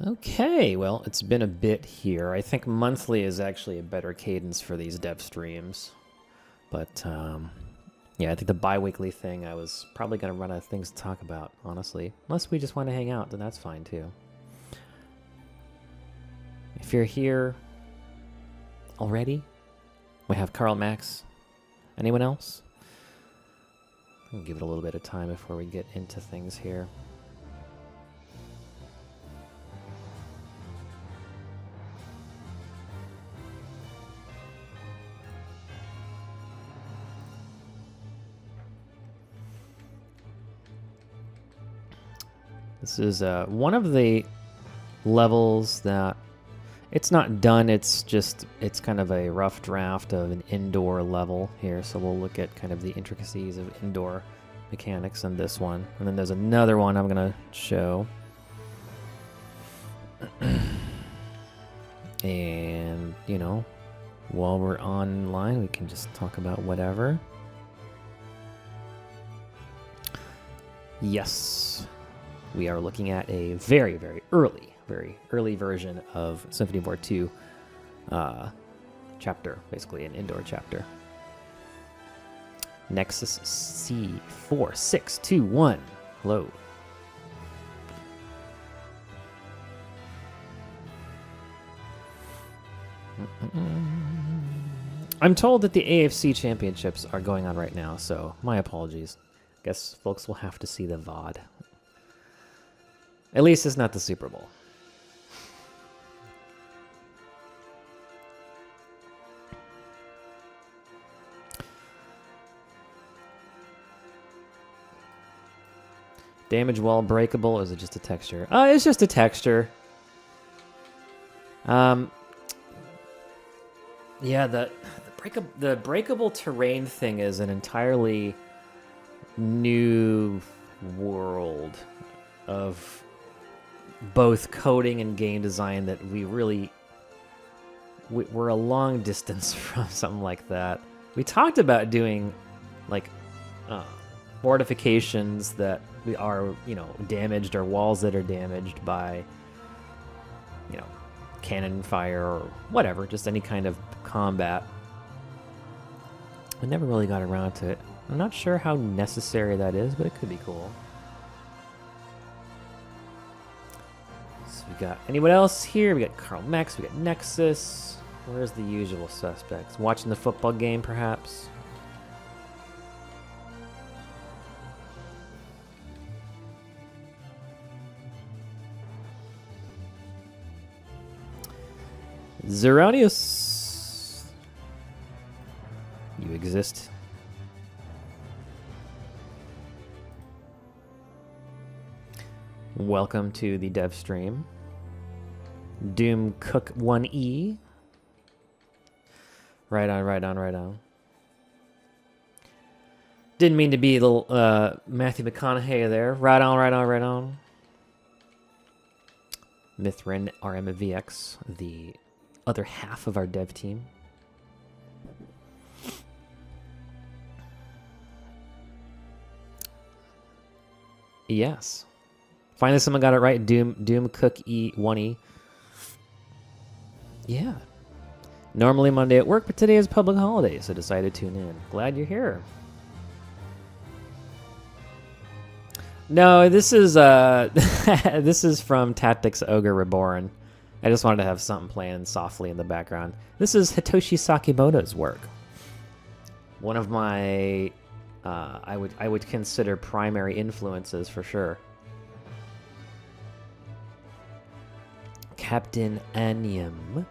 Okay, well, it's been a bit here. I think monthly is actually a better cadence for these dev streams. But, yeah, I think the bi-weekly thing, I was probably going to run out of things to talk about, honestly. Unless we just want to hang out, then that's fine, too. If you're here already, we have Carl Max. Anyone else? I'll give it a little bit of time before we get into things here. This is one of the levels that it's not done, it's kind of a rough draft of an indoor level here. So we'll look at kind of the intricacies of indoor mechanics in this one. And then there's another one I'm going to show. And, you know, while we're online, we can just talk about whatever. Yes. We are looking at a very early version of Symphony War 2 chapter, basically an indoor chapter. Nexus C4621. Hello. I'm told that the AFC championships are going on right now, so my apologies. Guess folks will have to see the VOD. At least it's not the Super Bowl. Damage wall breakable, or is it just a texture? It's just a texture. Yeah, the breakable terrain thing is an entirely new world of both coding and game design that we're a long distance from something like that. We talked about doing like fortifications that are, you know, damaged, or walls that are damaged by, you know, cannon fire or whatever, just any kind of combat. I never really got around to it. I'm not sure how necessary that is, but it could be cool. We got anyone else here? We got Carl Max, we got Nexus. Where's the usual suspects? Watching the football game, perhaps? Zeronius. You exist. Welcome to the dev stream. Doom Cook 1E. Right on. Didn't mean to be a little Matthew McConaughey there. Right on. Mithrin RMVX, the other half of our dev team. Yes. Finally, someone got it right. Doom Cook E1E. Yeah. Normally Monday at work, but today is public holiday, so decided to tune in. Glad you're here. No, this is this is from Tactics Ogre Reborn. I just wanted to have something playing softly in the background. This is Hitoshi Sakimoto's work. One of my I would consider primary influences for sure. Captain Anium,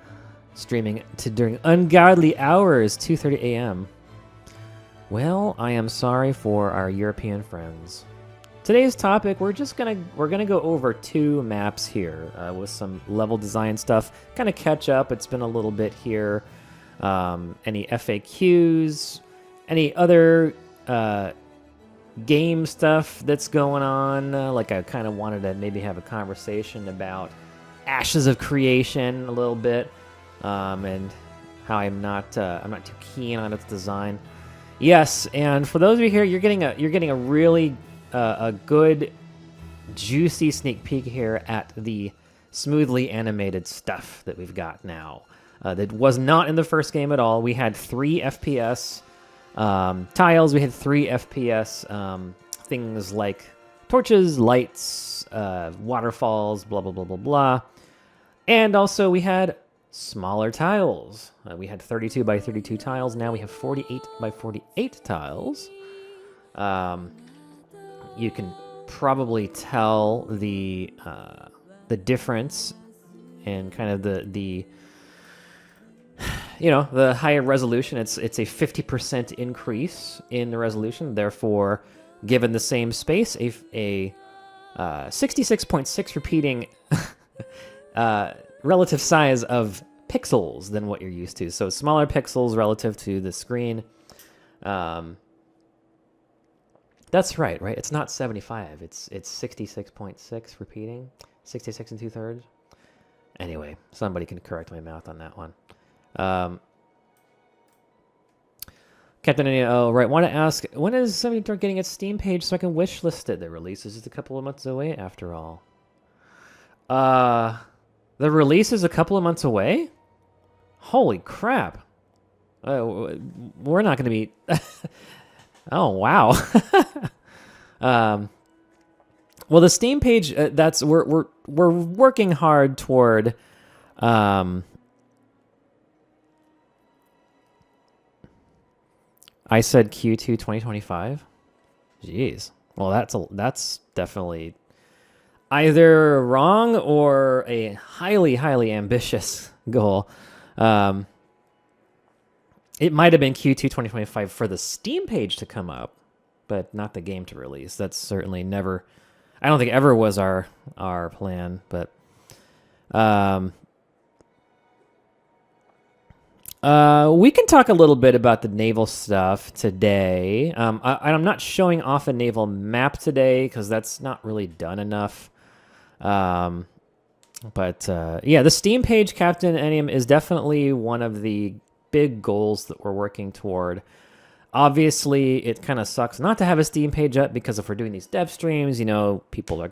streaming during ungodly hours, 2:30 a.m. Well, I am sorry for our European friends. Today's topic, we're gonna go over two maps here with some level design stuff, kind of catch up. It's been a little bit here. Any FAQs, any other game stuff that's going on? Like I kind of wanted to maybe have a conversation about Ashes of Creation a little bit, and how I'm not too keen on its design. Yes, and for those of you here, you're getting a really a good juicy sneak peek here at the smoothly animated stuff that we've got now. That was not in the first game at all. We had 3 FPS tiles. We had 3 FPS things like torches, lights, waterfalls, blah, blah, blah, blah, blah. And also we had smaller tiles. We had 32 by 32 tiles. Now we have 48 by 48 tiles. You can probably tell the difference in kind of the the higher resolution. It's a 50% increase in the resolution. Therefore, given the same space, a 66.6 repeating relative size of pixels than what you're used to. So smaller pixels relative to the screen. That's right? It's not 75. It's 66.6 repeating. 66 and 2/3. Anyway, somebody can correct my math on that one. Captain NEO, right, want to ask, when is somebody start getting its Steam page so I can wish list it? The release is just a couple of months away after all. The release is a couple of months away? Holy crap. We're not going to be... Oh, wow. Well, the Steam page, we're working hard toward... I said Q2 2025. Jeez. Well, that's definitely either wrong or a highly, highly ambitious goal. It might have been Q2 2025 for the Steam page to come up, but not the game to release. That's certainly never... I don't think ever was our plan, but... we can talk a little bit about the naval stuff today. I'm not showing off a naval map today because that's not really done enough. Yeah, the Steam page, Captain Enium, is definitely one of the big goals that we're working toward. Obviously, it kind of sucks not to have a Steam page up because if we're doing these dev streams, people are,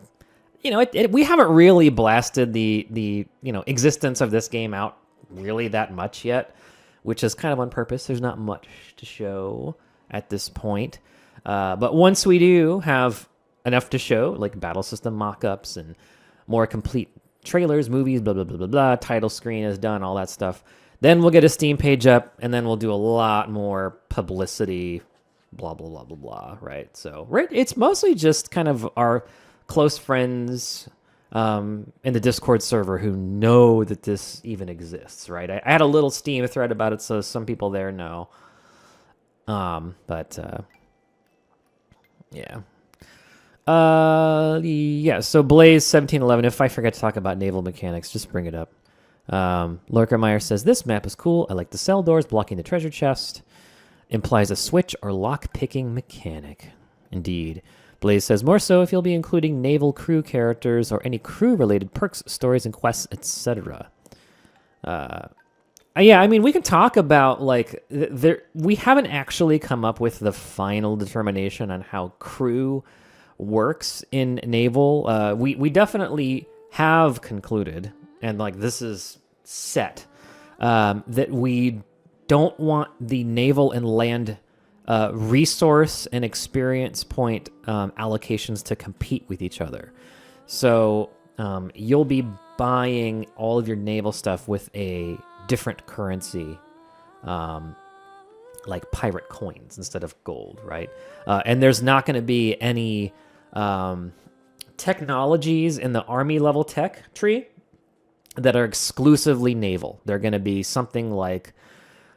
we haven't really blasted the existence of this game out really that much yet, which is kind of on purpose. There's not much to show at this point. But once we do have enough to show, like battle system mock-ups and more complete trailers, movies, blah, blah, blah, blah, blah, title screen is done, all that stuff, then we'll get a Steam page up, and then we'll do a lot more publicity, blah, blah, blah, blah, blah, right? So, it's mostly just kind of our close friends in the Discord server who know that this even exists, right? I had a little Steam thread about it, so some people there know. Yeah. Yeah, so Blaze 1711, if I forget to talk about naval mechanics, just bring it up. Lurkermeyer says, this map is cool. I like the cell doors blocking the treasure chest. Implies a switch or lock-picking mechanic. Indeed. Blaze says, more so if you'll be including naval crew characters or any crew-related perks, stories, and quests, etc. Yeah, I mean, we can talk about, we haven't actually come up with the final determination on how crew works in naval. We definitely have concluded, and, this is set, that we don't want the naval and land resource and experience point allocations to compete with each other. So you'll be buying all of your naval stuff with a different currency, like pirate coins instead of gold, right? And there's not going to be any technologies in the army level tech tree that are exclusively naval. They're going to be something like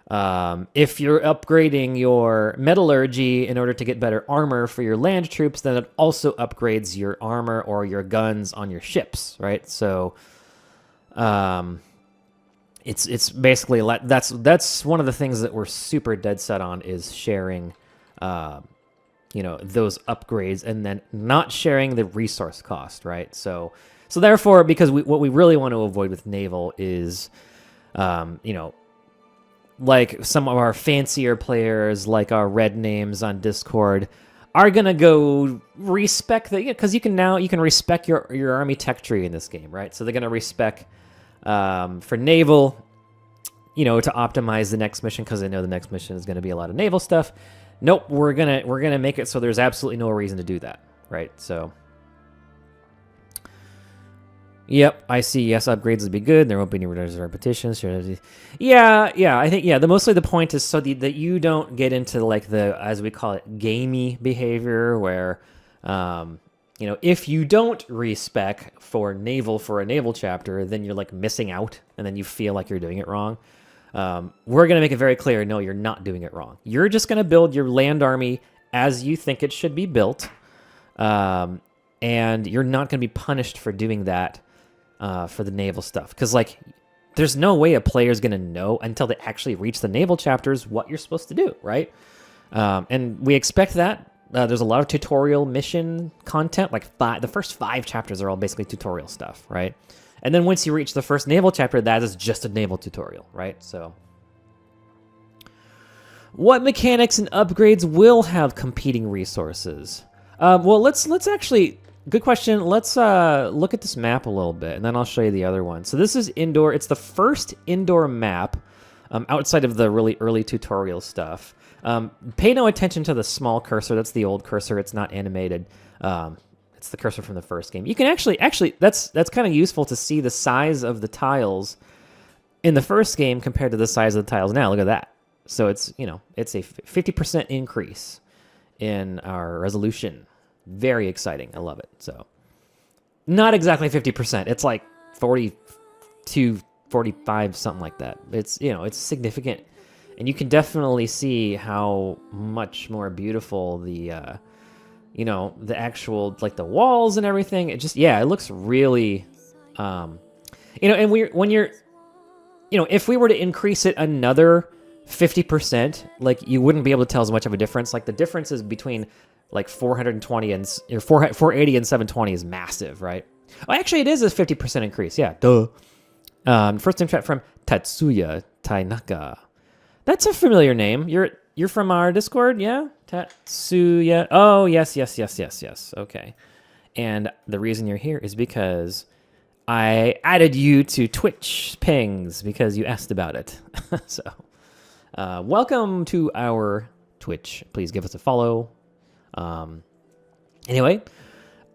if you're upgrading your metallurgy in order to get better armor for your land troops, then it also upgrades your armor or your guns on your ships, right? So it's basically that's one of the things that we're super dead set on is sharing those upgrades and then not sharing the resource cost, right? So therefore, because what we really want to avoid with naval is like some of our fancier players, like our red names on Discord, are gonna go respec the, because you can respec your army tech tree in this game, right? So they're gonna respec for naval, to optimize the next mission because they know the next mission is gonna be a lot of naval stuff. Nope, we're gonna make it so there's absolutely no reason to do that, right? So. Yep, I see. Yes, upgrades would be good. There won't be any repetitions. Yeah. I think mostly the point is so that you don't get into like the, as we call it, gamey behavior where, if you don't respec for a naval chapter, then you're like missing out, and then you feel like you're doing it wrong. We're gonna make it very clear. No, you're not doing it wrong. You're just gonna build your land army as you think it should be built, and you're not gonna be punished for doing that. For the naval stuff, because like there's no way a player's gonna know until they actually reach the naval chapters what you're supposed to do, right? And we expect that. There's a lot of tutorial mission content, like the first 5 chapters are all basically tutorial stuff, right? And then once you reach the first naval chapter, that is just a naval tutorial, right? So what mechanics and upgrades will have competing resources? Well, let's actually. Good question. Let's look at this map a little bit, and then I'll show you the other one. So this is indoor. It's the first indoor map outside of the really early tutorial stuff. Pay no attention to the small cursor. That's the old cursor. It's not animated. It's the cursor from the first game. You can actually that's kind of useful to see the size of the tiles in the first game compared to the size of the tiles now. Look at that. So it's it's a 50% increase in our resolution. Very exciting. I love it. So not exactly 50%. It's like 42, 45, something like that. It's, it's significant. And you can definitely see how much more beautiful the, the actual, like the walls and everything. It just, it looks really, and if we were to increase it another 50%, like you wouldn't be able to tell as much of a difference. Like the differences between like 420 and 480 and 720 is massive, right? Oh, actually, it is a 50% increase. Yeah, duh. First in chat from Tatsuya Tainaka. That's a familiar name. You're from our Discord, yeah? Tatsuya. Oh, yes. Okay. And the reason you're here is because I added you to Twitch pings because you asked about it. So, welcome to our Twitch. Please give us a follow. Anyway,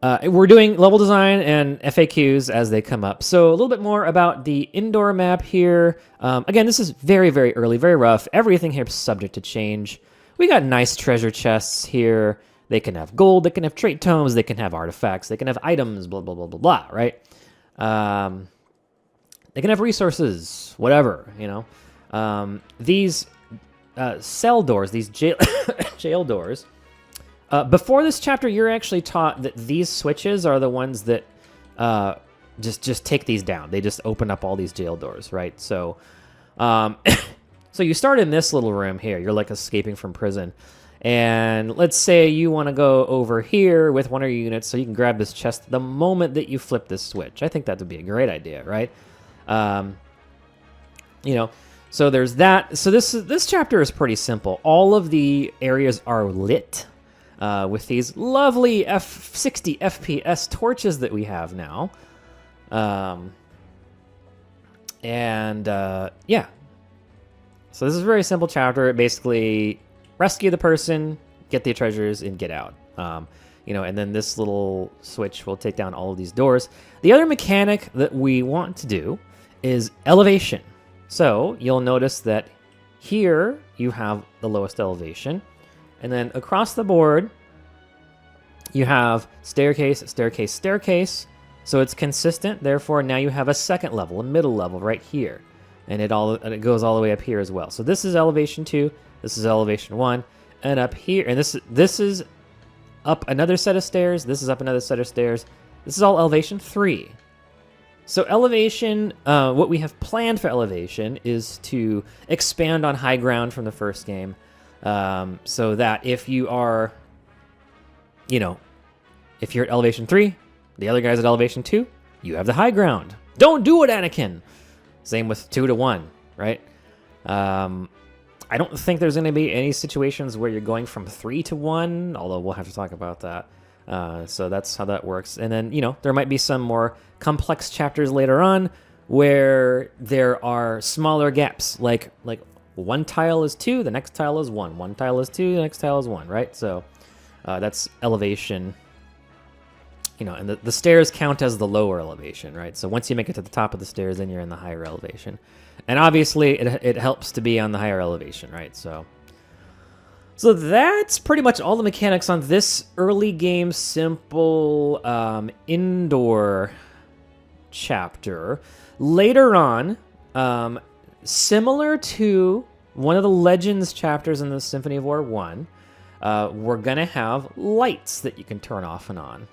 we're doing level design and FAQs as they come up. So a little bit more about the indoor map here. Again, this is very, very early, very rough. Everything here is subject to change. We got nice treasure chests here. They can have gold, they can have trait tomes, they can have artifacts, they can have items, blah, blah, blah, blah, blah, right? They can have resources, whatever, These cell doors, these jail doors, before this chapter, you're actually taught that these switches are the ones that just take these down. They just open up all these jail doors, right? So, so you start in this little room here. You're like escaping from prison. And let's say you want to go over here with one of your units so you can grab this chest the moment that you flip this switch. I think that would be a great idea, right? So there's that. So this chapter is pretty simple. All of the areas are lit. With these lovely 60 FPS torches that we have now. So this is a very simple chapter. Basically, rescue the person, get the treasures, and get out. And then this little switch will take down all of these doors. The other mechanic that we want to do is elevation. So you'll notice that here you have the lowest elevation. And then across the board, you have staircase, staircase, staircase. So it's consistent. Therefore, now you have a second level, a middle level right here. And it goes all the way up here as well. So this is elevation 2, this is elevation 1, and up here, and this is up another set of stairs, this is up another set of stairs. This is all elevation 3. So elevation, what we have planned for elevation is to expand on high ground from the first game. So that if you are, if you're at elevation 3, the other guy's at elevation 2, you have the high ground. Don't do it, Anakin! Same with 2 to 1, right? I don't think there's going to be any situations where you're going from 3 to 1, although we'll have to talk about that. So that's how that works. And then, there might be some more complex chapters later on where there are smaller gaps, like one tile is 2, the next tile is 1. One tile is 2, the next tile is 1, right? So that's elevation. And the stairs count as the lower elevation, right? So once you make it to the top of the stairs, then you're in the higher elevation. And obviously, it helps to be on the higher elevation, right? So that's pretty much all the mechanics on this early game simple indoor chapter. Later on, similar to one of the Legends chapters in the Symphony of War 1, we're going to have lights that you can turn off and on.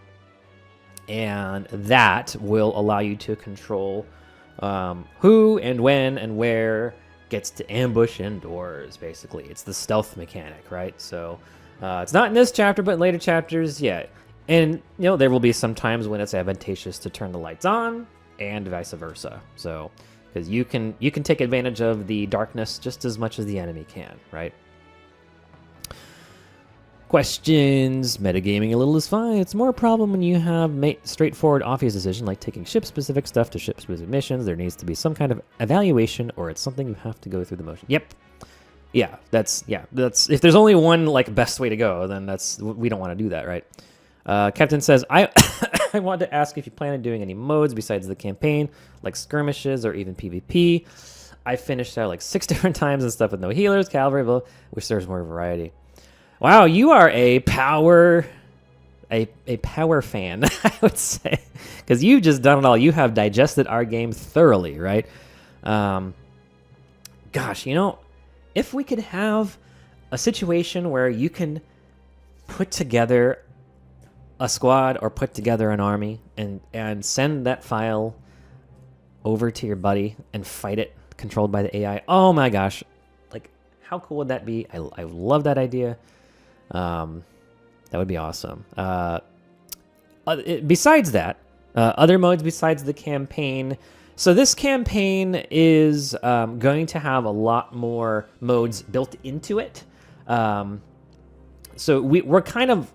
And that will allow you to control who and when and where gets to ambush indoors, basically. It's the stealth mechanic, right? So it's not in this chapter, but in later chapters, yeah. And, there will be some times when it's advantageous to turn the lights on and vice versa. So, because you can take advantage of the darkness just as much as the enemy can, right? Questions. Metagaming a little is fine. It's more a problem when you have straightforward obvious decision like taking ship-specific stuff to ship-specific missions. There needs to be some kind of evaluation, or it's something you have to go through the motion. Yep. Yeah, that's if there's only one best way to go, then we don't want to do that, right? Captain says, I wanted to ask if you plan on doing any modes besides the campaign, like skirmishes or even PvP. I finished that 6 different times and stuff with no healers, cavalry, which there's more variety. Wow, you are a power fan, I would say, because you've just done it all. You have digested our game thoroughly, right? Gosh, if we could have a situation where you can put together a squad or put together an army and send that file over to your buddy and fight it, controlled by the AI. Oh my gosh, how cool would that be? I love that idea. That would be awesome. Besides that, other modes besides the campaign. So this campaign is going to have a lot more modes built into it. So we're kind of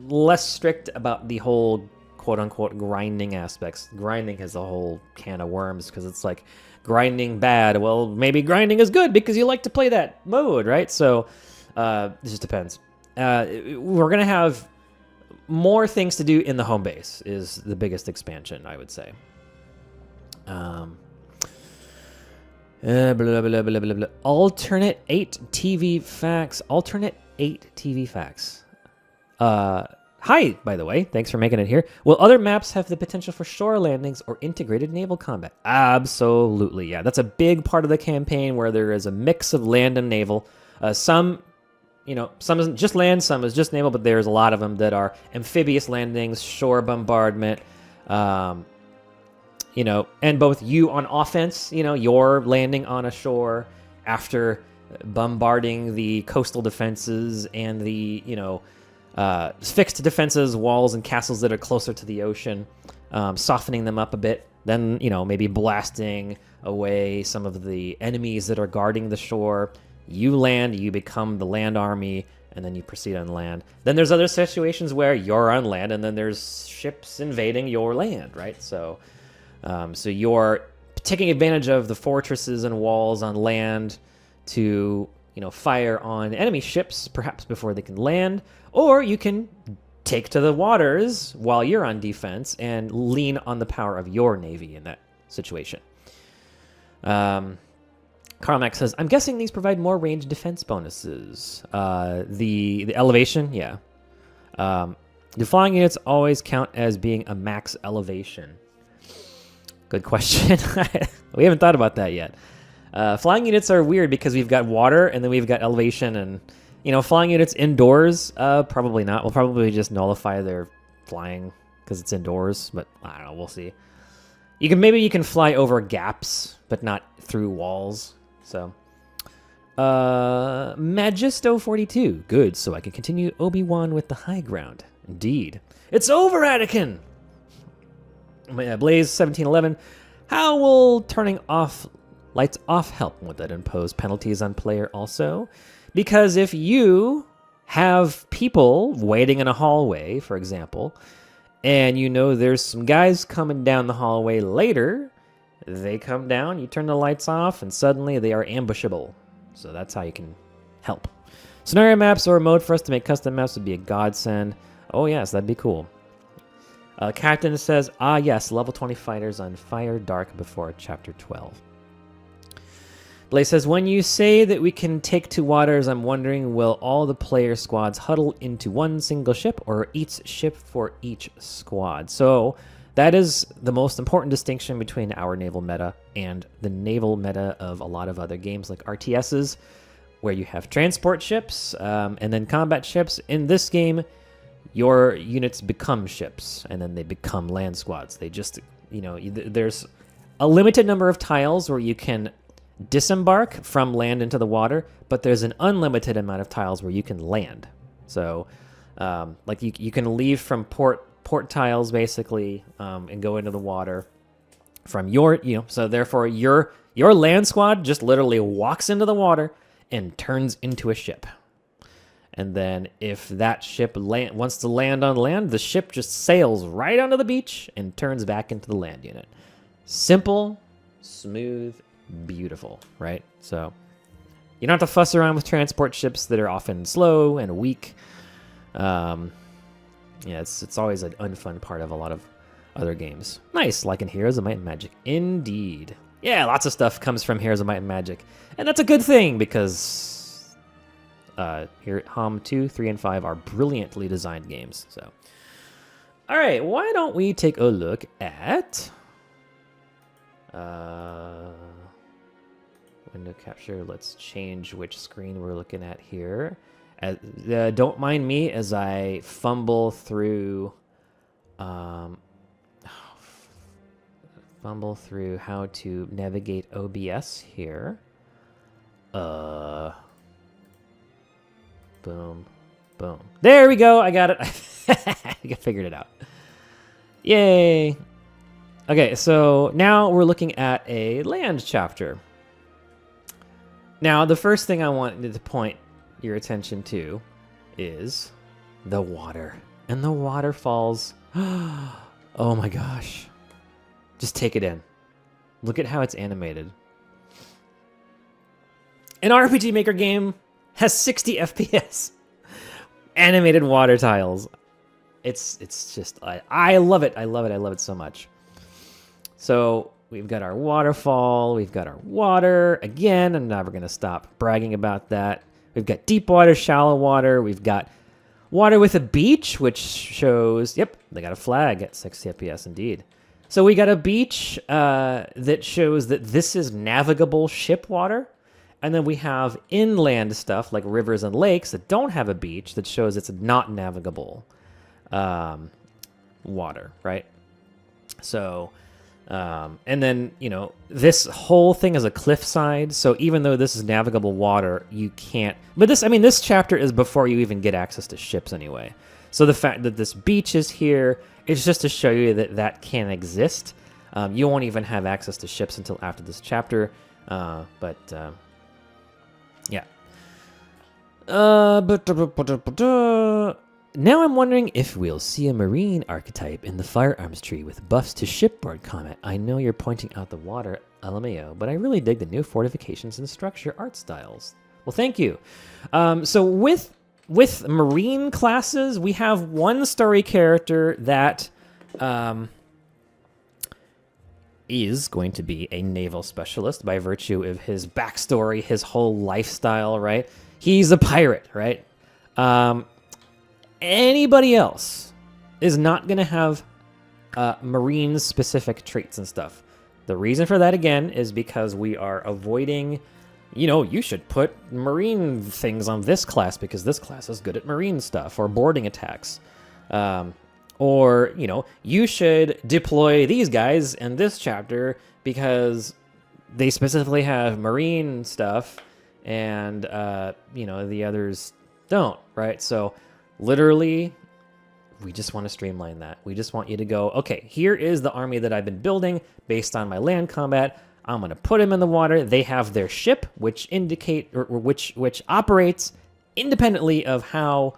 less strict about the whole quote-unquote grinding aspects. Grinding has a whole can of worms because it's like grinding bad. Well, maybe grinding is good because you like to play that mode, right? So it just depends. We're going to have more things to do in the home base is the biggest expansion, I would say. Blah, blah, blah, blah, blah, blah. Alternate 8 TV facts. Alternate 8 TV facts. Hi, by the way. Thanks for making it here. Will other maps have the potential for shore landings or integrated naval combat? Absolutely, yeah. That's a big part of the campaign where there is a mix of land and naval. Some isn't just land, some is just naval, but there's a lot of them that are amphibious landings, shore bombardment, and both you on offense, you're landing on a shore after bombarding the coastal defenses and the, fixed defenses, walls and castles that are closer to the ocean, softening them up a bit, then, maybe blasting away some of the enemies that are guarding the shore. You land, you become the land army, and then you proceed on land. Then there's other situations where you're on land, and then there's ships invading your land, right? So you're taking advantage of the fortresses and walls on land to, fire on enemy ships, perhaps before they can land, or you can take to the waters while you're on defense and lean on the power of your navy in that situation. Carmack says, I'm guessing these provide more range defense bonuses. The elevation, yeah. Do flying units always count as being a max elevation? Good question. We haven't thought about that yet. Flying units are weird because we've got water and then we've got elevation, and flying units indoors, probably not. We'll probably just nullify their flying because it's indoors, but I don't know. We'll see. Maybe you can fly over gaps, but not through walls. So, Magisto42. Good, so I can continue Obi-Wan with the high ground. Indeed. It's over, Anakin! Blaze1711. How will turning off Lights off help. Would that impose penalties on player also? Because if you have people waiting in a hallway, for example, and you know there's some guys coming down the hallway later, they come down, you turn the lights off, and suddenly they are ambushable. So that's how you can help. Scenario maps or a mode for us to make custom maps would be a godsend. Oh yes, that'd be cool. Captain says, ah yes, level 20 fighters on fire dark before chapter 12. Blaze says, when you say that we can take two waters, I'm wondering, will all the player squads huddle into one single ship, or each ship for each squad? So that is the most important distinction between our naval meta and the naval meta of a lot of other games like RTSs, where you have transport ships and then combat ships. In this game, your units become ships, and then they become land squads. They just, there's a limited number of tiles where you can disembark from land into the water, but there's an unlimited amount of tiles where you can land. So, like you can leave from port tiles basically, and go into the water from your, so therefore your land squad just literally walks into the water and turns into a ship. And then if that ship wants to land on land, the ship just sails right onto the beach and turns back into the land unit. Simple, smooth, beautiful, right? So you don't have to fuss around with transport ships that are often slow and weak. It's always an unfun part of a lot of other games. Nice, like in Heroes of Might and Magic. Indeed. Yeah, lots of stuff comes from Heroes of Might and Magic. And that's a good thing, because here at HOM 2, 3, and 5 are brilliantly designed games. So, all right, why don't we take a look at window capture? Let's change which screen we're looking at here. Don't mind me as I fumble through how to navigate OBS here. Boom. Boom. There we go. I got it. I figured it out. Yay. Okay, so now we're looking at a land chapter. Now, the first thing I wanted to point your attention to is the water and the waterfalls. Oh my gosh. Just take it in. Look at how it's animated. An RPG Maker game has 60 FPS. Animated water tiles. It's just, I love it. I love it. I love it so much. So we've got our waterfall. We've got our water. Again, I'm never going to stop bragging about that. We've got deep water, shallow water. We've got water with a beach, which shows, yep, they got a flag at 60 FPS indeed. So we got a beach that shows that this is navigable ship water. And then we have inland stuff like rivers and lakes that don't have a beach that shows it's not navigable water, right? So, and then, this whole thing is a cliffside. So even though this is navigable water, you can't, but this chapter is before you even get access to ships anyway. So the fact that this beach is here is just to show you that that can exist. You won't even have access to ships until after this chapter. Yeah. Now I'm wondering if we'll see a marine archetype in the firearms tree with buffs to shipboard combat. I know you're pointing out the water, LMAO, but I really dig the new fortifications and structure art styles. Well, thank you. So with marine classes, we have one story character that is going to be a naval specialist by virtue of his backstory, his whole lifestyle, right? He's a pirate, right? Anybody else is not going to have marine-specific traits and stuff. The reason for that, again, is because we are avoiding, you should put marine things on this class because this class is good at marine stuff or boarding attacks. Or, you should deploy these guys in this chapter because they specifically have marine stuff and, the others don't, right? So literally, we just want to streamline that. We just want you to go, okay, here is the army that I've been building based on my land combat. I'm going to put them in the water. They have their ship, which which operates independently of how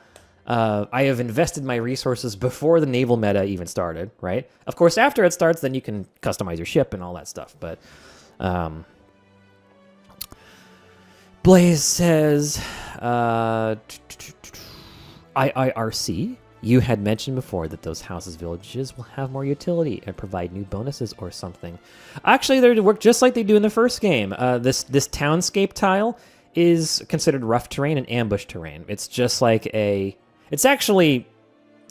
I have invested my resources before the naval meta even started, right? Of course, after it starts, then you can customize your ship and all that stuff. But Blaze says, IIRC, you had mentioned before that those houses, villages will have more utility and provide new bonuses or something. Actually, they work just like they do in the first game. This townscape tile is considered rough terrain and ambush terrain. It's just like it's actually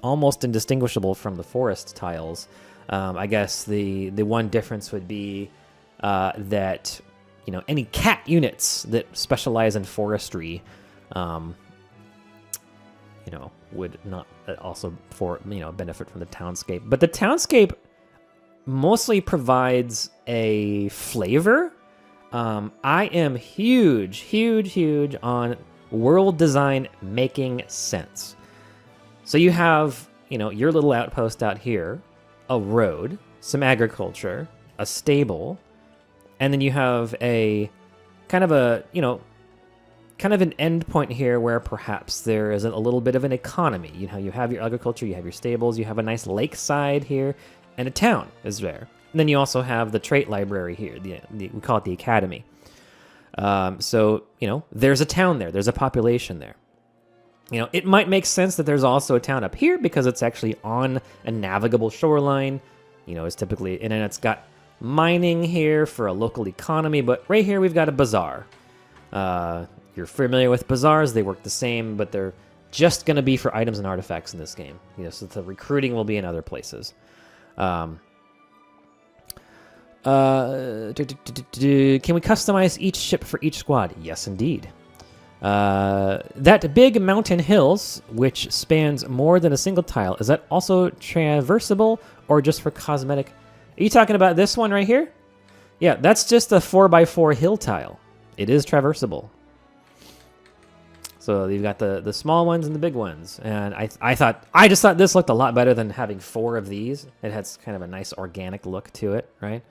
almost indistinguishable from the forest tiles. I guess the one difference would be that, you know, any cat units that specialize in forestry, you know, would not also benefit from the townscape. But the townscape mostly provides a flavor. I am huge on world design making sense. So you have, you know, your little outpost out here, a road, some agriculture, a stable, and then you have a kind of an end point here where perhaps there is a little bit of an economy. You know, you have your agriculture, you have your stables, you have a nice lakeside here, and a town is there. And then you also have the trait library here. We call it the academy. So, you know, there's a town there. There's a population there. You know, it might make sense that there's also a town up here because it's actually on a navigable shoreline. You know, it's typically, and then it's got mining here for a local economy. But right here, we've got a bazaar. You're familiar with bazaars. They work the same, but they're just going to be for items and artifacts in this game. You know, so the recruiting will be in other places. Can we customize each ship for each squad? Yes, indeed. That big mountain hills, which spans more than a single tile, is that also traversable or just for cosmetic? Are you talking about this one right here? Yeah, that's just a 4x4 hill tile. It is traversable. So you've got the small ones and the big ones. And I just thought this looked a lot better than having 4 of these. It has kind of a nice organic look to it, right?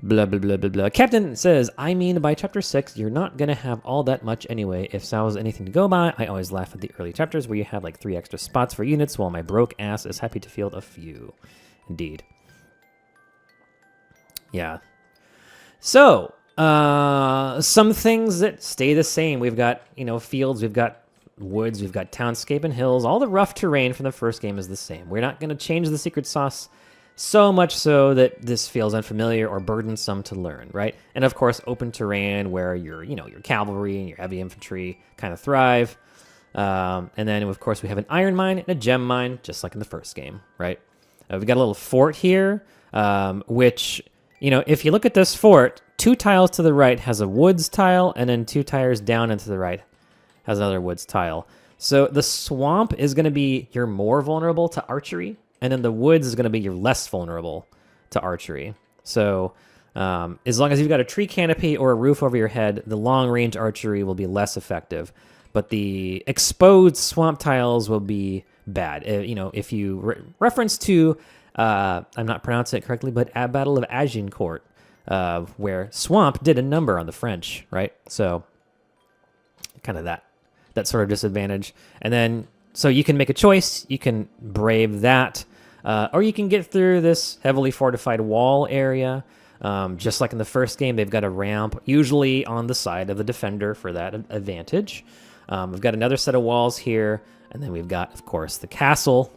Blah, blah, blah, blah, blah. Captain says, I mean, by chapter 6, you're not going to have all that much anyway. If SoW is anything to go by, I always laugh at the early chapters where you have like 3 extra spots for units, while my broke ass is happy to field a few. Indeed. Yeah. So, some things that stay the same. We've got, you know, fields, we've got woods, we've got townscape and hills. All the rough terrain from the first game is the same. We're not going to change the secret sauce so much so that this feels unfamiliar or burdensome to learn, right? And of course, open terrain where your cavalry and your heavy infantry kind of thrive. And then, of course, we have an iron mine and a gem mine, just like in the first game, right? We've got a little fort here, which, you know, if you look at this fort, 2 tiles to the right has a woods tile, and then 2 tiles down and to the right has another woods tile. So the swamp is going to be you're more vulnerable to archery, and then the woods is going to be you're less vulnerable to archery. So as long as you've got a tree canopy or a roof over your head, the long-range archery will be less effective. But the exposed swamp tiles will be bad. You know, if you reference to, I'm not pronouncing it correctly, but a Battle of Agincourt, where swamp did a number on the French, right? So kind of that sort of disadvantage. And then, so you can make a choice. You can brave that, or you can get through this heavily fortified wall area. Just like in the first game, they've got a ramp, usually on the side of the defender for that advantage. We've got another set of walls here, and then we've got, of course, the castle.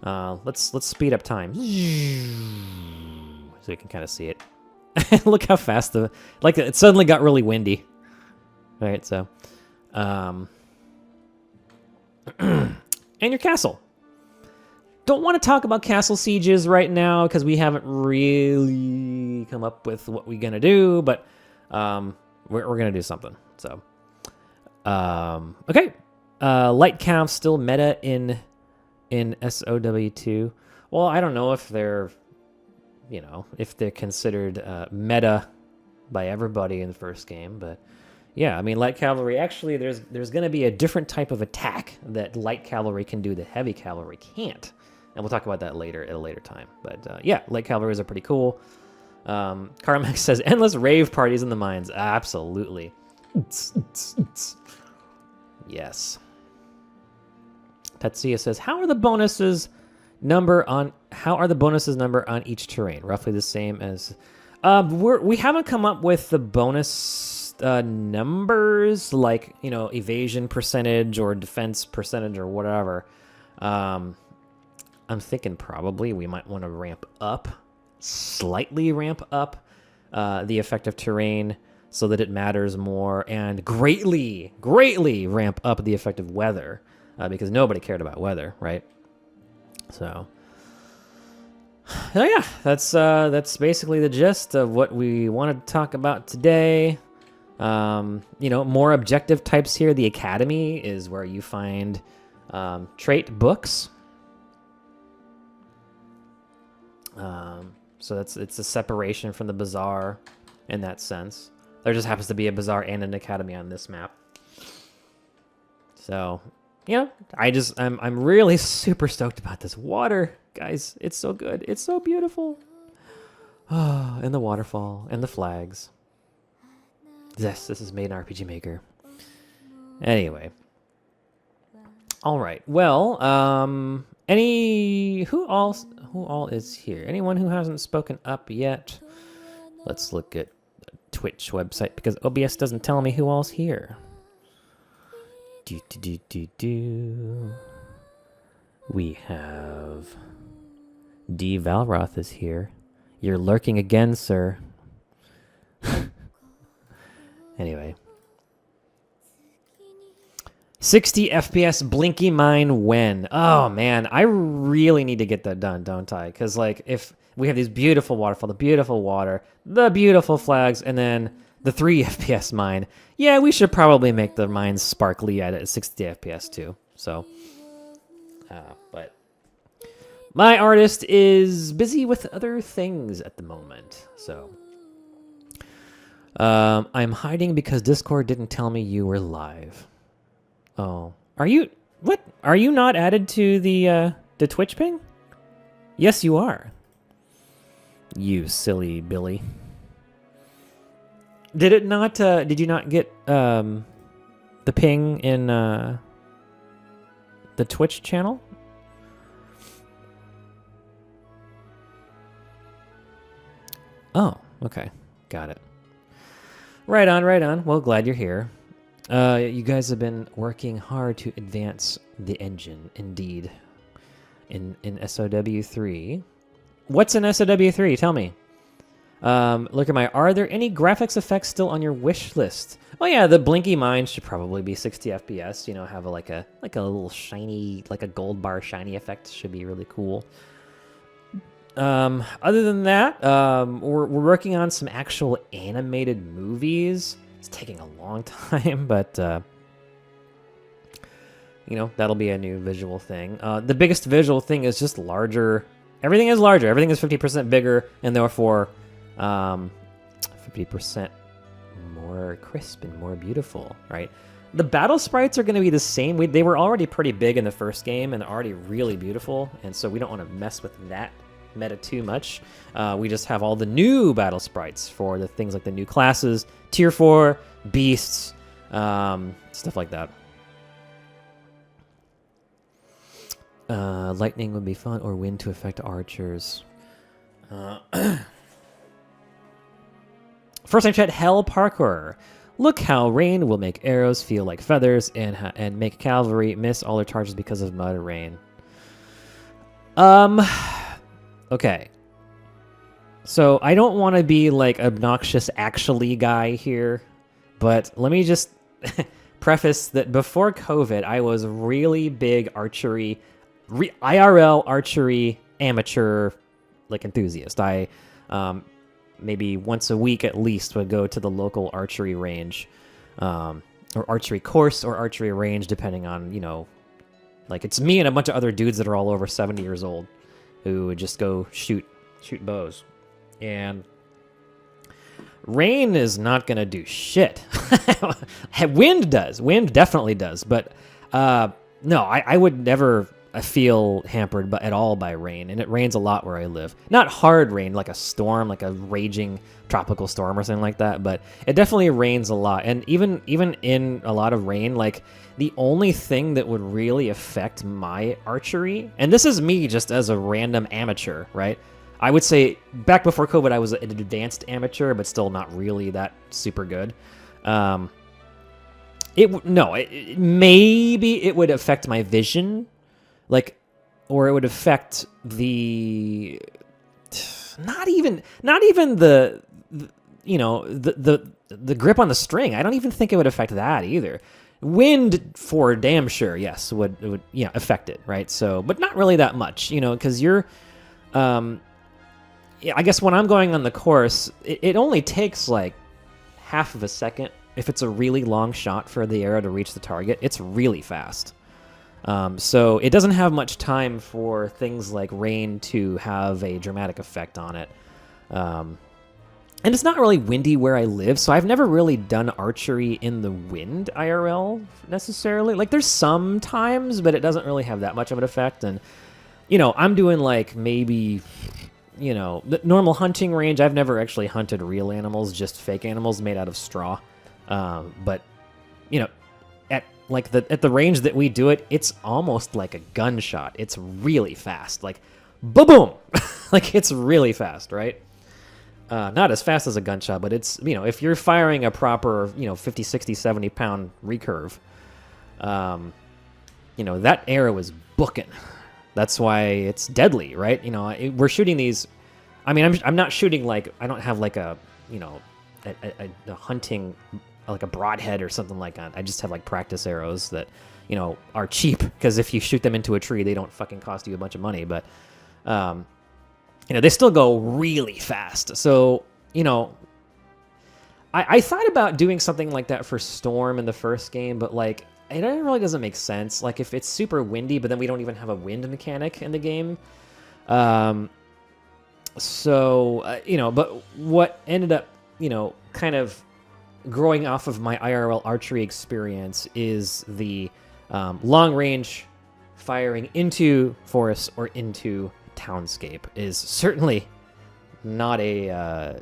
Let's speed up time so you can kind of see it. Look how fast it suddenly got really windy. All right, so and your castle. Don't want to talk about castle sieges right now because we haven't really come up with what we're gonna do, but we're gonna do something. So okay, light cav still meta in SoW2. Well, I don't know if they're considered meta by everybody in the first game, but yeah, I mean, light cavalry, actually, there's going to be a different type of attack that light cavalry can do that heavy cavalry can't. and we'll talk about that later at a later time. But yeah, light cavalries are pretty cool. Carmack says endless rave parties in the mines. Absolutely. Yes. Tetsuya says, how are the bonuses number on each terrain? Roughly the same as we haven't come up with the bonus numbers, like, you know, evasion percentage or defense percentage or whatever. I'm thinking probably we might want to slightly ramp up the effective terrain so that it matters more, and greatly ramp up the effective weather, because nobody cared about weather, right? So, yeah, that's basically the gist of what we wanted to talk about today. You know, more objective types here. The Academy is where you find trait books. So it's a separation from the Bazaar in that sense. There just happens to be a Bazaar and an Academy on this map. So, yeah, I'm really super stoked about this water, guys. It's so good. It's so beautiful. Oh, and the waterfall and the flags. Yes, this is made in RPG Maker. Anyway. All right. Well, who all is here? Anyone who hasn't spoken up yet? Let's look at the Twitch website because OBS doesn't tell me who all's here. We have D Valroth is here. You're lurking again, sir. Anyway. 60 FPS Blinky Mine when? Oh, man. I really need to get that done, don't I? Because, like, if we have these beautiful waterfall, the beautiful water, the beautiful flags, and then the 3 FPS mine, yeah, we should probably make the mines sparkly at 60 FPS, too. So, but my artist is busy with other things at the moment, so... I'm hiding because Discord didn't tell me you were live. Oh, are you? What? Are you not added to the Twitch ping? Yes, you are. You silly Billy. Did it not? Did you not get the ping in the Twitch channel? Oh, okay, got it. Right on, right on. Well, glad you're here. You guys have been working hard to advance the engine, indeed, in SoW3. What's in SoW3? Tell me. Look at my... Are there any graphics effects still on your wish list? Oh, yeah, the Blinky Mine should probably be 60 FPS. You know, have like a little shiny, like a gold bar shiny effect. Should be really cool. Other than that, we're working on some actual animated movies. It's taking a long time, but, you know, that'll be a new visual thing. The biggest visual thing is just larger. Everything is larger. Everything is 50% bigger, and therefore, 50% more crisp and more beautiful, right? The battle sprites are going to be the same. They were already pretty big in the first game, and they're already really beautiful, and so we don't want to mess with that meta too much. We just have all the new battle sprites for the things like the new classes, tier 4, beasts, stuff like that. Lightning would be fun, or wind to affect archers. First time chat, Hell Parkour. Look how rain will make arrows feel like feathers and make cavalry miss all their charges because of mud or rain. Okay. So I don't want to be like obnoxious actually guy here, but let me just preface that before COVID, I was really big archery, IRL archery amateur like enthusiast. I maybe once a week at least would go to the local archery range, or archery course or archery range, depending on, you know, like it's me and a bunch of other dudes that are all over 70 years old who would just go shoot bows. And rain is not going to do shit. Wind does. Wind definitely does. But no, I would never feel hampered at all by rain, and it rains a lot where I live. Not hard rain, like a storm, like a raging tropical storm or something like that, but it definitely rains a lot. And even in a lot of rain, like the only thing that would really affect my archery, and this is me just as a random amateur, right? I would say back before COVID, I was an advanced amateur, but still not really that super good. Maybe it would affect my vision, like, or it would affect the, not even the grip on the string. I don't even think it would affect that either. Wind, for damn sure, yes, would affect it, right? So, but not really that much, because you're, I guess when I'm going on the course, it only takes like half of a second. If it's a really long shot for the arrow to reach the target, it's really fast. So it doesn't have much time for things like rain to have a dramatic effect on it. And it's not really windy where I live, so I've never really done archery in the wind IRL necessarily. Like, there's some times, but it doesn't really have that much of an effect. And, I'm doing like maybe, the normal hunting range. I've never actually hunted real animals, just fake animals made out of straw. But, at the range that we do it, it's almost like a gunshot. It's really fast, like boom, like it's really fast, right? Not as fast as a gunshot, but it's, if you're firing a proper, 50, 60, 70 pound recurve, that arrow is booking. That's why it's deadly, right? We're shooting these. I mean, I'm not shooting like, I don't have like a hunting, like a broadhead or something like that. I just have like practice arrows that, are cheap, because if you shoot them into a tree, they don't fucking cost you a bunch of money. But, they still go really fast. So, I thought about doing something like that for Storm in the first game, but like, it really doesn't make sense. Like, if it's super windy, but then we don't even have a wind mechanic in the game. But what ended up, kind of growing off of my IRL archery experience is the long range firing into forests or into townscape is certainly not a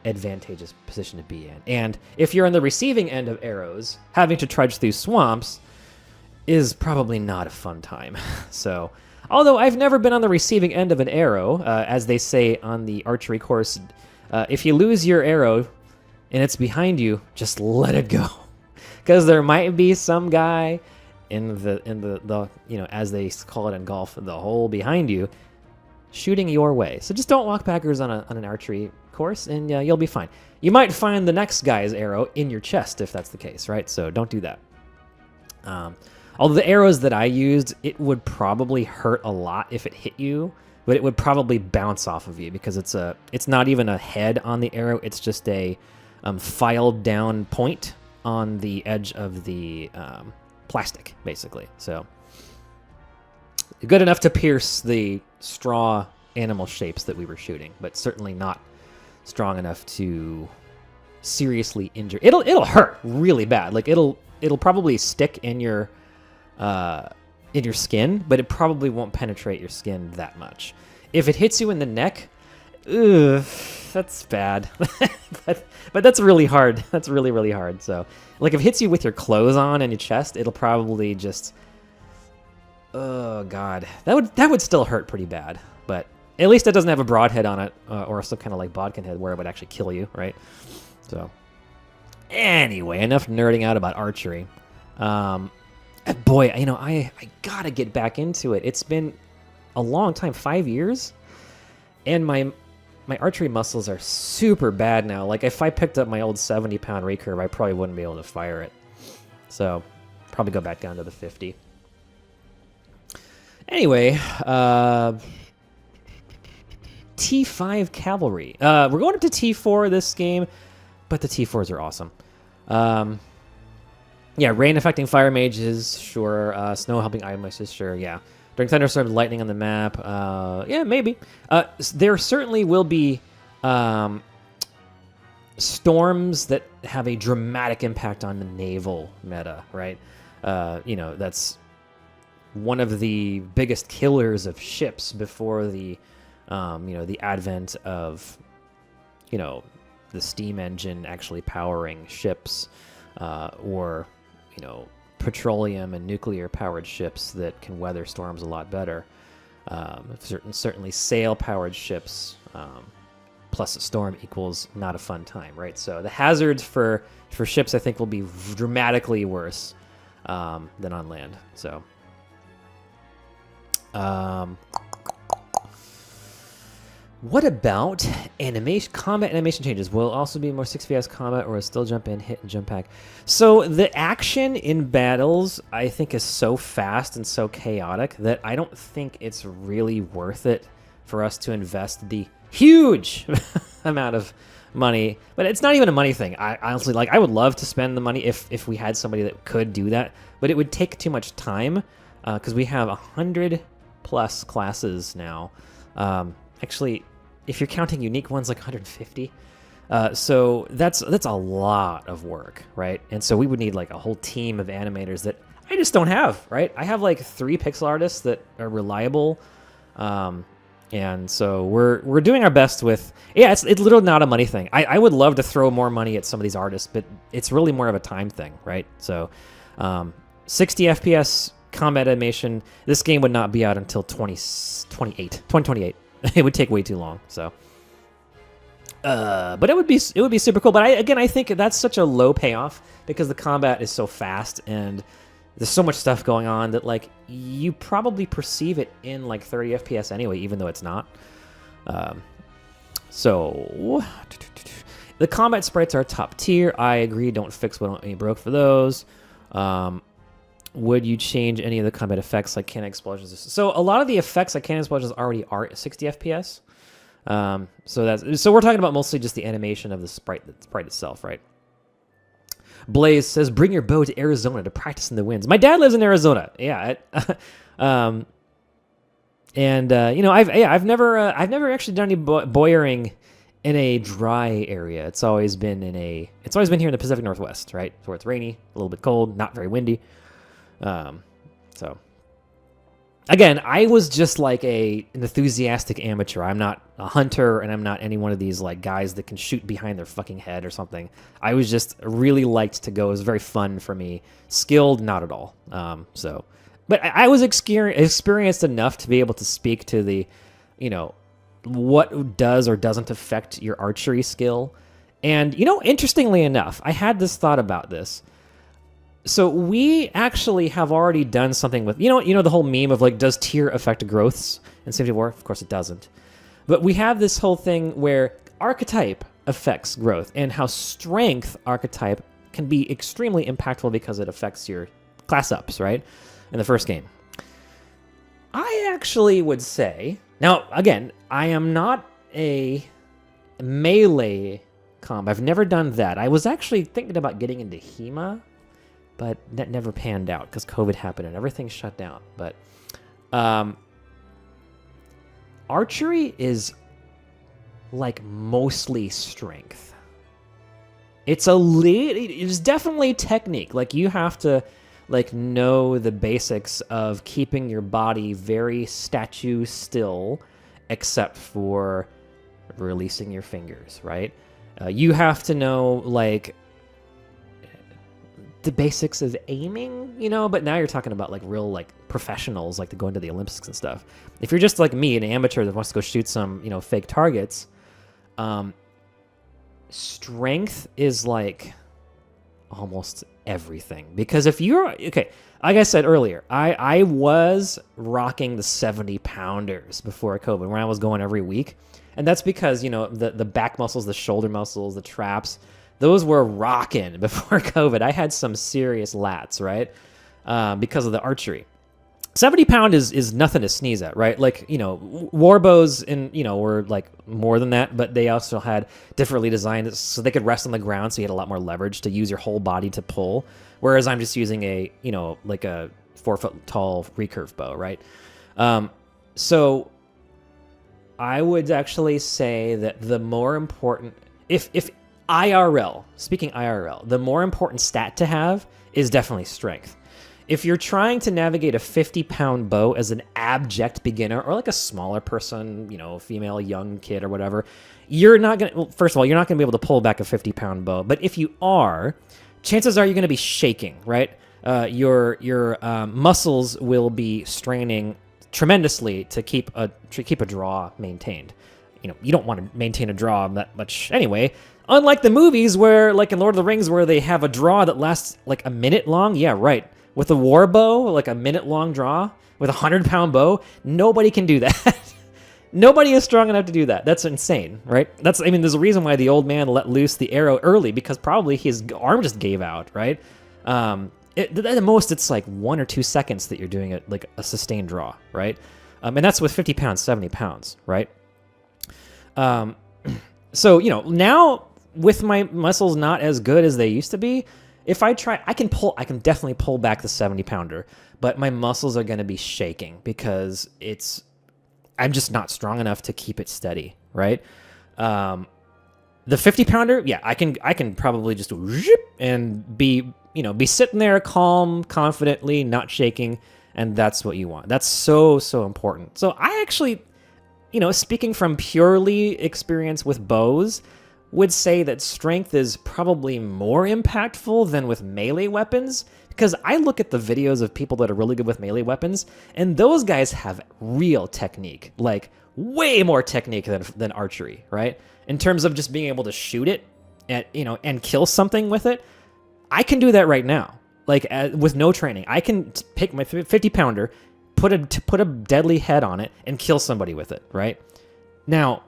advantageous position to be in. And if you're on the receiving end of arrows, having to trudge through swamps is probably not a fun time. So, although I've never been on the receiving end of an arrow, as they say on the archery course, if you lose your arrow and it's behind you, just let it go, because there might be some guy in the as they call it in golf, the hole behind you, shooting your way. So just don't walk backwards on an archery course, and you'll be fine. You might find the next guy's arrow in your chest if that's the case, right? So don't do that. Although the arrows that I used, it would probably hurt a lot if it hit you, but it would probably bounce off of you, because it's not even a head on the arrow. It's just a filed down point on the edge of the plastic, basically. So good enough to pierce the straw animal shapes that we were shooting, but certainly not strong enough to seriously injure. It'll hurt really bad. Like, it'll probably stick in your skin, but it probably won't penetrate your skin that much. If it hits you in the neck, ugh, that's bad. but that's really hard. That's really, really hard. So, like, if it hits you with your clothes on and your chest, it'll probably just, oh god, that would still hurt pretty bad. But at least it doesn't have a broadhead on it, or some kind of like bodkin head where it would actually kill you, right? So, anyway, enough nerding out about archery. Boy, I gotta get back into it. It's been a long time, 5 years, and my archery muscles are super bad now. Like, if I picked up my old 70-pound recurve, I probably wouldn't be able to fire it. So, probably go back down to the 50. Anyway, T5 Cavalry. We're going up to T4 this game, but the T4s are awesome. Yeah, rain affecting fire mages, sure. Snow helping items, sure, yeah. During thunderstorms, lightning on the map, yeah, maybe. There certainly will be storms that have a dramatic impact on the naval meta, right? That's one of the biggest killers of ships before the, the advent of, the steam engine actually powering ships, or, petroleum and nuclear powered ships that can weather storms a lot better. Certainly sail powered ships, plus a storm equals not a fun time, right? So the hazards for ships, I think, will be dramatically worse than on land. So, what about combat animation changes? Will it also be more 6 FPS combat, or will it still jump in, hit, and jump back? So the action in battles, I think, is so fast and so chaotic that I don't think it's really worth it for us to invest the huge amount of money. But it's not even a money thing. I honestly, I would love to spend the money if we had somebody that could do that, but it would take too much time because we have 100 plus classes now. Actually, if you're counting unique ones, like 150. So that's a lot of work, right? And so we would need like a whole team of animators that I just don't have, right? I have like 3 pixel artists that are reliable. And so we're doing our best with, it's literally not a money thing. I would love to throw more money at some of these artists, but it's really more of a time thing, right? So 60 FPS combat animation, this game would not be out until 2028. It would take way too long. So, but it would be super cool. But I think that's such a low payoff because the combat is so fast and there's so much stuff going on that like you probably perceive it in like 30 FPS anyway, even though it's not. So the combat sprites are top tier. I agree. Don't fix what ain't broke for those. Would you change any of the combat effects like cannon explosions? So a lot of the effects like cannon explosions already are 60 FPS. So we're talking about mostly just the animation of the sprite itself, right? Blaze says, "Bring your bow to Arizona to practice in the winds." My dad lives in Arizona. Yeah. I've never actually done any buoyering in a dry area. It's always been here in the Pacific Northwest, right? Where it's rainy, a little bit cold, not very windy. So again, I was just like an enthusiastic amateur. I'm not a hunter, and I'm not any one of these like guys that can shoot behind their fucking head or something. I was just really liked to go. It was very fun for me. Skilled, not at all. But I was experienced enough to be able to speak to the, what does or doesn't affect your archery skill. And, interestingly enough, I had this thought about this. So we actually have already done something with, the whole meme of like, does tier affect growths in Civ War? Of course it doesn't. But we have this whole thing where archetype affects growth and how strength archetype can be extremely impactful because it affects your class ups, right? In the first game. I actually would say, now again, I am not a melee comp. I've never done that. I was actually thinking about getting into HEMA, but that never panned out because COVID happened and everything shut down. But archery is like mostly strength. It's definitely technique. Like you have to like know the basics of keeping your body very statue still, except for releasing your fingers, right? You have to know like the basics of aiming, but now you're talking about like real like professionals like to go into the Olympics and stuff. If you're just like me, an amateur that wants to go shoot some, fake targets, strength is like almost everything. Because if you're, okay, like I said earlier, I was rocking the 70 pounders before COVID when I was going every week. And that's because, the back muscles, the shoulder muscles, the traps, those were rocking before COVID. I had some serious lats, right? Because of the archery. 70 pound is nothing to sneeze at, right? Like, war bows were like more than that, but they also had differently designed so they could rest on the ground. So you had a lot more leverage to use your whole body to pull. Whereas I'm just using like a 4 foot tall recurve bow, right? So I would actually say that the more important, if IRL, speaking IRL, the more important stat to have is definitely strength. if you're trying to navigate a 50-pound bow as an abject beginner or like a smaller person, you know, female, young kid or whatever, you're not going to, well, first of all, you're not going to be able to pull back a 50-pound bow. But if you are, chances are you're going to be shaking, right? Your muscles will be straining tremendously to keep a draw maintained. You know, you don't want to maintain a draw that much anyway. Unlike the movies where, like in Lord of the Rings, where they have a draw that lasts like a minute long. Yeah, right. With a war bow, like a minute-long draw, with a 100-pound bow, nobody can do that. Nobody is strong enough to do that. That's insane, right? I mean, there's a reason why the old man let loose the arrow early, because probably his arm just gave out, right? At the most, it's like 1 or 2 seconds that you're doing it, like a sustained draw, right? And that's with 50 pounds, 70 pounds, right? So, you know, now with my muscles not as good as they used to be, if I try, I can definitely pull back the 70-pounder, but my muscles are going to be shaking because I'm just not strong enough to keep it steady, right? The 50-pounder, yeah, I can probably just and be sitting there calm, confidently, not shaking, and that's what you want. That's so important. So I actually, you know, speaking from purely experience with bows, would say that strength is probably more impactful than with melee weapons, because I look at the videos of people that are really good with melee weapons, and those guys have real technique, like way more technique than archery, right? In terms of just being able to shoot it and kill something with it. I can do that right now, like with no training. I can pick my 50-pounder, put a deadly head on it, and kill somebody with it, right? Now,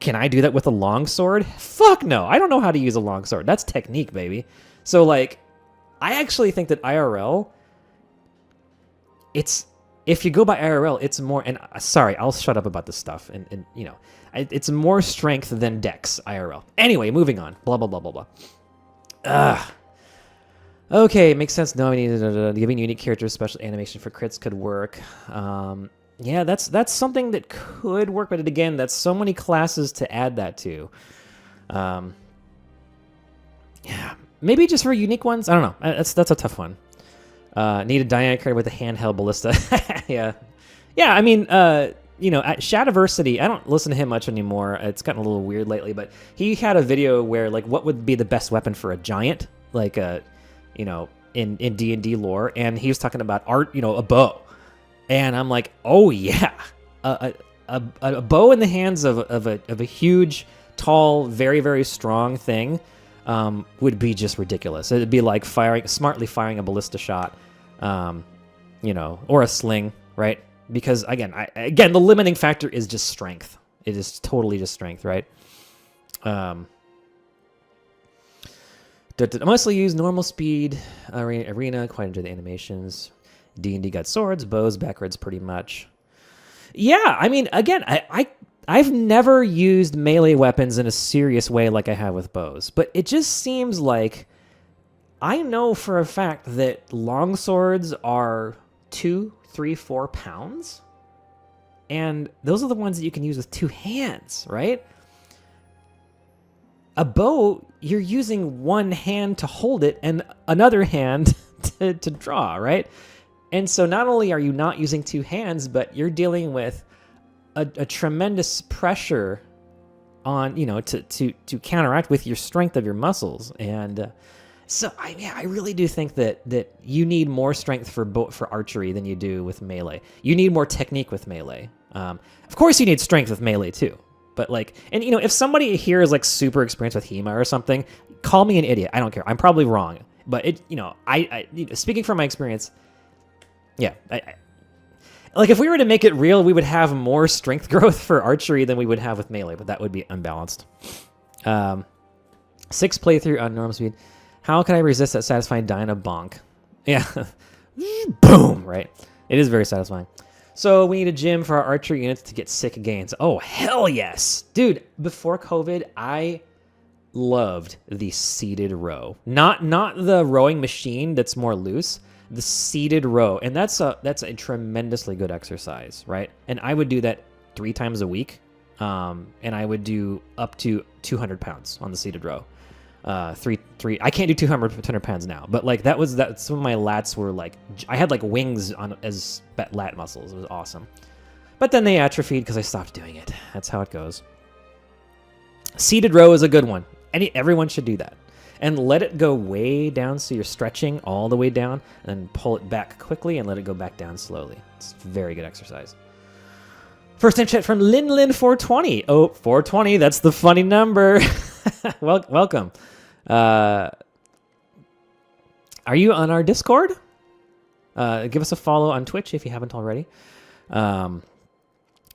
can I do that with a longsword? Fuck no. I don't know how to use a longsword. That's technique, baby. So, like, I actually think that IRL, if you go by IRL, it's more, and sorry, I'll shut up about this stuff, and you know, it's more strength than dex, IRL. Anyway, moving on. Blah, blah, blah, blah, blah. Ugh. Okay, makes sense. No, I need giving unique characters special animation for crits could work. Yeah, that's something that could work, but again, that's so many classes to add that to. Yeah, maybe just for unique ones. I don't know. That's a tough one. Need a Diana card with a handheld ballista. Yeah. I mean, you know, at Shadiversity, I don't listen to him much anymore. It's gotten a little weird lately, but he had a video where, like, what would be the best weapon for a giant, like you know, in D&D lore, and he was talking about a bow. And I'm like, oh yeah, a bow in the hands of a huge, tall, very, very strong thing would be just ridiculous. It'd be like smartly firing a ballista shot, you know, or a sling, right? Because again, the limiting factor is just strength. It is totally just strength, right? I mostly use normal speed arena. Quite enjoy the animations. D&D got swords, bows, backwards, pretty much. Yeah, I mean, again, I've never used melee weapons in a serious way like I have with bows, but it just seems like I know for a fact that longswords are 2, 3, 4 pounds, and those are the ones that you can use with 2 hands, right? A bow, you're using one hand to hold it and another hand to draw, right? And so not only are you not using 2 hands, but you're dealing with a tremendous pressure on, you know, to counteract with your strength of your muscles. And so I really do think that you need more strength for archery than you do with melee. You need more technique with melee. Of course you need strength with melee too. But like, and you know, if somebody here is like super experienced with HEMA or something, call me an idiot. I don't care. I'm probably wrong. But it, you know, I speaking from my experience, yeah, like if we were to make it real, we would have more strength growth for archery than we would have with melee, but that would be unbalanced. 6 playthrough on normal speed. How can I resist that satisfying Dyna bonk? Yeah, boom, right? It is very satisfying. So we need a gym for our archery units to get sick gains. Oh, hell yes. Dude, before COVID, I loved the seated row. Not the rowing machine that's more loose, the seated row. And that's a tremendously good exercise, right? And I would do that 3 times a week. And I would do up to 200 pounds on the seated row. three. I can't do 200 pounds now, but like that. Some of my lats were like, I had like wings on as lat muscles. It was awesome. But then they atrophied because I stopped doing it. That's how it goes. Seated row is a good one. Everyone should do that. And let it go way down so you're stretching all the way down, and then pull it back quickly and let it go back down slowly. It's a very good exercise. First time chat from Linlin420. Oh, 420, that's the funny number. Welcome. Are you on our Discord? Give us a follow on Twitch if you haven't already.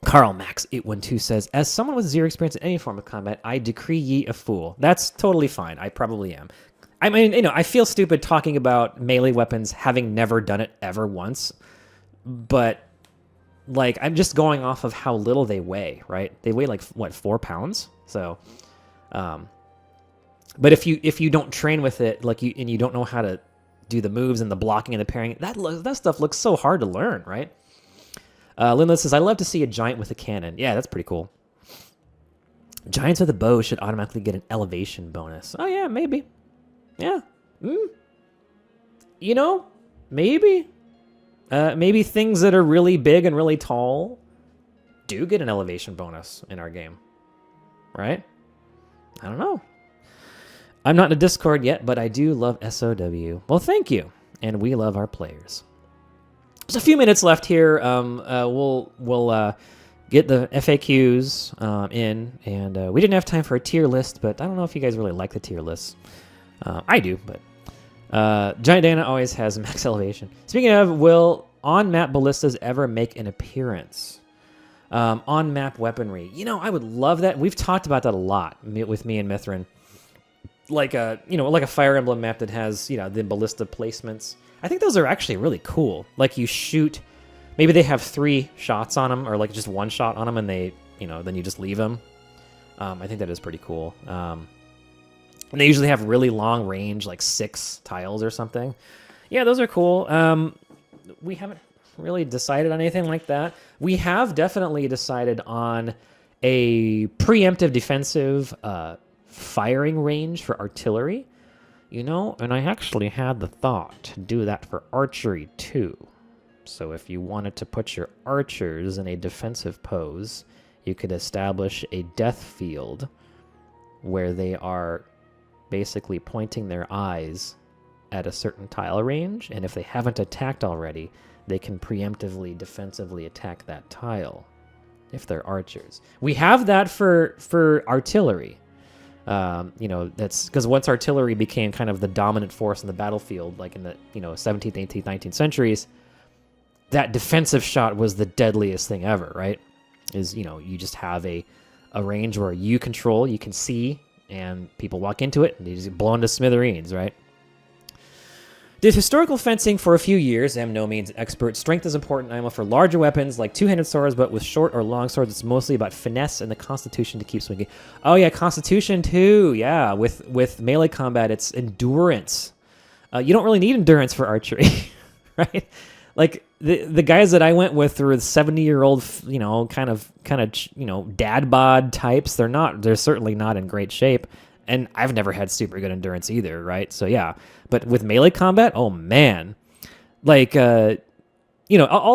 Carl Max 812 says, as someone with zero experience in any form of combat, I decree ye a fool. That's totally fine. I probably am. I mean, I feel stupid talking about melee weapons having never done it ever once, but like I'm just going off of how little they weigh, right? They weigh like what, 4 pounds? So, but if you don't train with it, like you don't know how to do the moves and the blocking and the parrying, that stuff looks so hard to learn, right? Linda says, I love to see a giant with a cannon. Yeah, that's pretty cool. Giants with a bow should automatically get an elevation bonus. Oh, yeah, maybe. Yeah. Maybe. Maybe things that are really big and really tall do get an elevation bonus in our game. Right? I don't know. I'm not in a Discord yet, but I do love SoW. Well, thank you. And we love our players. There's a few minutes left here. We'll get the FAQs in, and we didn't have time for a tier list, but I don't know if you guys really like the tier lists. I do, but Giant Dana always has max elevation. Speaking of, will on-map ballistas ever make an appearance? On-map weaponry. I would love that. We've talked about that a lot with me and Mithrin. Like a Fire Emblem map that has the ballista placements. I think those are actually really cool. Like you shoot, maybe they have 3 shots on them, or like just 1 shot on them, and they, then you just leave them. I think that is pretty cool. And they usually have really long range, like 6 tiles or something. Yeah, those are cool. We haven't really decided on anything like that. We have definitely decided on a preemptive defensive firing range for artillery. And I actually had the thought to do that for archery too. So if you wanted to put your archers in a defensive pose, you could establish a death field where they are basically pointing their eyes at a certain tile range, and if they haven't attacked already, they can preemptively, defensively attack that tile if they're archers. We have that for artillery. That's because once artillery became kind of the dominant force in the battlefield, like in the 17th, 18th, 19th centuries, that defensive shot was the deadliest thing ever, right? You just have a range where you control, you can see, and people walk into it and they just blow into smithereens, right? Did historical fencing for a few years. I'm no means an expert. Strength is important. I'm for larger weapons like two-handed swords, but with short or long swords, it's mostly about finesse and the constitution to keep swinging. Oh yeah, constitution too. Yeah, with melee combat, it's endurance. You don't really need endurance for archery, right? Like the guys that I went with were 70-year-old, kind of dad bod types. They're certainly not in great shape. And I've never had super good endurance either, right? So yeah, but with melee combat, oh man, like all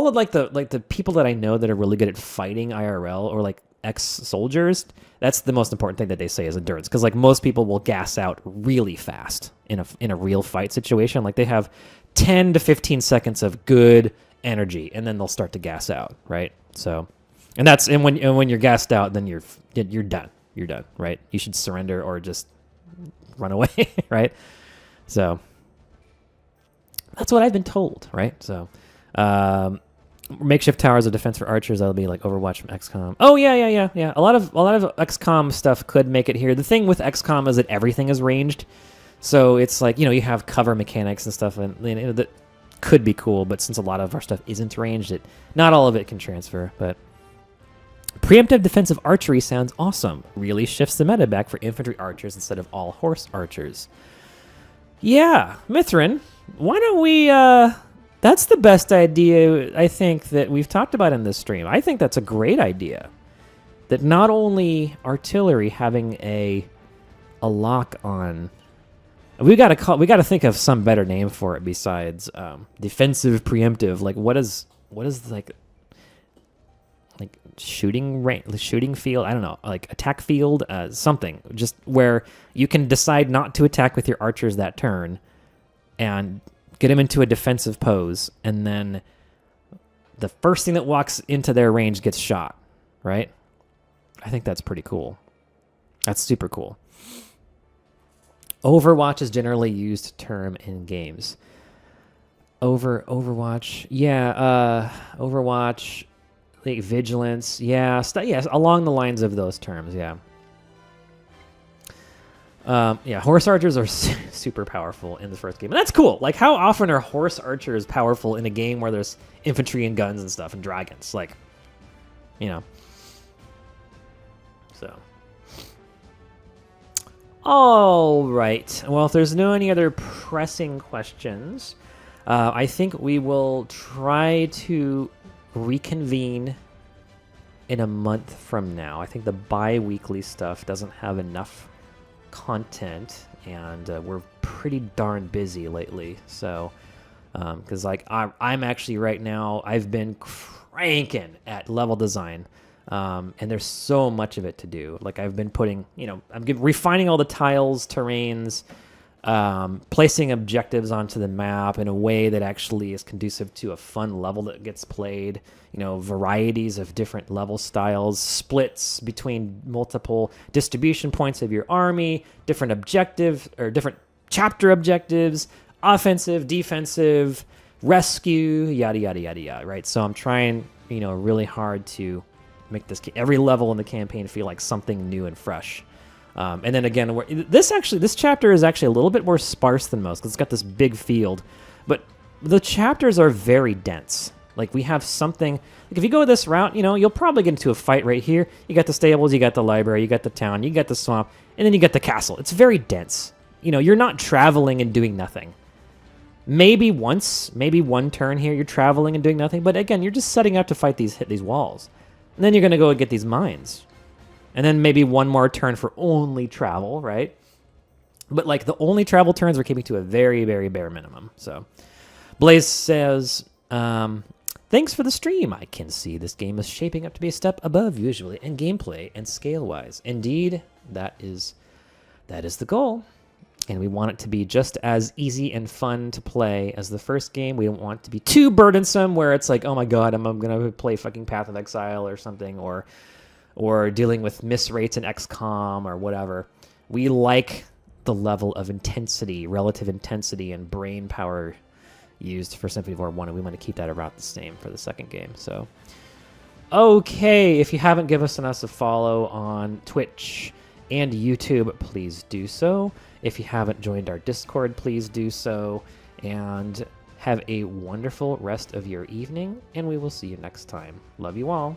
of like the people that I know that are really good at fighting IRL or like ex-soldiers, that's the most important thing that they say is endurance, because like most people will gas out really fast in a real fight situation. Like they have 10 to 15 seconds of good energy, and then they'll start to gas out, right? So, and when you're gassed out, then you're done. You're done, right? You should surrender or just run away, right? So that's what I've been told, right? So makeshift towers of defense for archers, that'll be like Overwatch from XCOM. Oh yeah. A lot of XCOM stuff could make it here. The thing with XCOM is that everything is ranged. So it's like, you have cover mechanics and stuff, and that could be cool, but since a lot of our stuff isn't ranged, not all of it can transfer, but preemptive defensive archery sounds awesome. Really shifts the meta back for infantry archers instead of all horse archers. Yeah, Mithrin, why don't we... that's the best idea, I think, that we've talked about in this stream. I think that's a great idea. That not only artillery having a lock on We gotta think of some better name for it besides defensive preemptive. Like what is like shooting field? I don't know, like attack field, something. Just where you can decide not to attack with your archers that turn, and get them into a defensive pose, and then the first thing that walks into their range gets shot. Right? I think that's pretty cool. That's super cool. Overwatch is generally used term in games. Overwatch, yeah. Overwatch, like vigilance, yeah. Yes, along the lines of those terms, yeah. Yeah, horse archers are super powerful in the first game. And that's cool. Like, how often are horse archers powerful in a game where there's infantry and guns and stuff and dragons? Like, you know. So. All right. Well, if there's no any other pressing questions, I think we will try to reconvene in a month from now. I think the bi-weekly stuff doesn't have enough content, and we're pretty darn busy lately. So, because like I'm actually right now, I've been cranking at level design. And there's so much of it to do. Like I've been putting, I'm refining all the tiles, terrains, placing objectives onto the map in a way that actually is conducive to a fun level that gets played. Varieties of different level styles, splits between multiple distribution points of your army, different objective or different chapter objectives, offensive, defensive, rescue, yada yada yada yada. Right. So I'm trying, really hard to make every level in the campaign feel like something new and fresh. And then again, this chapter is actually a little bit more sparse than most because it's got this big field, but the chapters are very dense. Like we have something, like if you go this route, you'll probably get into a fight right here. You got the stables, you got the library, you got the town, you got the swamp, and then you got the castle. It's very dense. You're not traveling and doing nothing. Maybe one turn here, you're traveling and doing nothing, but again, you're just setting out to hit these walls. And then you're going to go and get these mines. And then maybe one more turn for only travel, right? But like the only travel turns we're keeping to a very, very bare minimum. So Blaze says, thanks for the stream. I can see this game is shaping up to be a step above visually and gameplay and scale-wise. Indeed, that is the goal. And we want it to be just as easy and fun to play as the first game. We don't want it to be too burdensome where it's like, oh my god, I'm going to play fucking Path of Exile or something, or dealing with miss rates in XCOM or whatever. We like the level of intensity, relative intensity, and brain power used for Symphony of War 1, and we want to keep that about the same for the second game. So, okay, if you haven't given us a follow on Twitch and YouTube, please do so. If you haven't joined our Discord, please do so. And have a wonderful rest of your evening, and we will see you next time. Love you all.